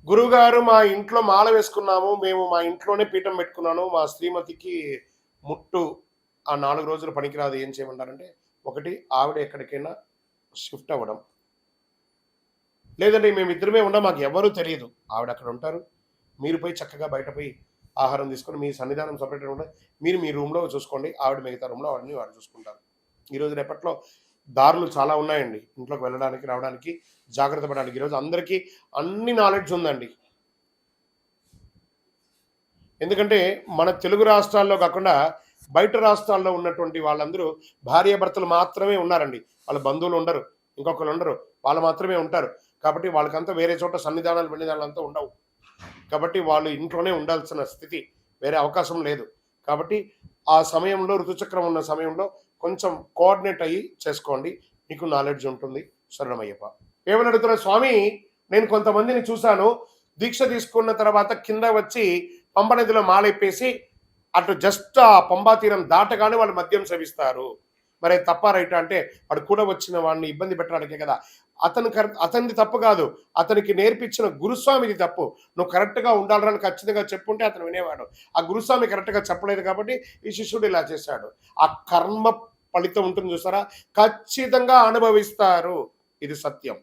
గురువుగారు మా ఇంట్లో మాల వేసుకున్నాము. మేము మా ఇంట్లోనే పీఠం పెట్టుకున్నాను. మా శ్రీమతికి ముట్టు ఆ 4 రోజులు పనికిరాదు. ఏం చేయమంటారంటే, ఒకటి ఆవిడ ఎక్కడికైనా షిఫ్ట్ అవ్వడం. లేదంటే మేమిద్దరమే ఉన్నాం. మాకెవ్వరూ తెలీదు. ఆవిడ అక్కడ ఉంటారు. మీరు పోయి చక్కగా బయట పోయి ఆహారం తీసుకొని మీ సన్నిధానం సెపరేట్‌గా ఉంటది. మీరు మీ రూమ్‌లో చూసుకోండి. ఆవిడ మిగతా రూమ్‌లో ఆవిడని వాడు చూసుకుంటారు. ఈరోజు రేపట్లో దారులు చాలా ఉన్నాయండి. ఇంట్లోకి వెళ్ళడానికి, రావడానికి, జాగ్రత్త పడడానికి. ఈరోజు అందరికీ అన్ని నాలెడ్జ్ ఉందండి. ఎందుకంటే మన తెలుగు రాష్ట్రాల్లో కాకుండా బయట రాష్ట్రాల్లో ఉన్నటువంటి వాళ్ళందరూ భార్యాభర్తలు మాత్రమే ఉన్నారండి. వాళ్ళ బంధువులు ఉండరు. ఇంకొకళ్ళు ఉండరు. వాళ్ళు మాత్రమే ఉంటారు. కాబట్టి వాళ్ళకంతా వేరే చోట సన్నిధానాలు, విన్నిధానాలంతా ఉండవు. కాబట్టి వాళ్ళు ఇంట్లోనే ఉండాల్సిన స్థితి. వేరే అవకాశం లేదు. కాబట్టి ఆ సమయంలో ఋతుచక్రం ఉన్న సమయంలో కొంచెం కోఆర్డినేట్ అయ్యి చేసుకోండి. మీకు నాలెడ్జ్ ఉంటుంది. శరణమయ్యప్ప. ఏమని అడుగుతున్నారు స్వామి, నేను కొంతమందిని చూశాను. దీక్ష తీసుకున్న తర్వాత కింద వచ్చి పంబ నదిలో మాలెప్పేసి అటు జస్ట్ ఆ పంబా తీరం దాటగానే వాళ్ళు మద్యం సేవిస్తారు. మరి అది తప్పా రైటా అంటే, వాడు కూడా వచ్చిన వాడిని ఇబ్బంది పెట్టడానికే కదా! అతనిది తప్పు కాదు. అతనికి నేర్పించిన గురుస్వామిది తప్పు. నువ్వు కరెక్ట్‌గా ఉండాలిరా అని ఖచ్చితంగా చెప్పుంటే అతను వినేవాడు. ఆ గురుస్వామి కరెక్ట్‌గా చెప్పలేదు కాబట్టి ఈ శిష్యుడు ఇలా చేశాడు. ఆ కర్మ ఫలితం ఉంటుంది చూసారా? ఖచ్చితంగా అనుభవిస్తారు. ఇది సత్యం.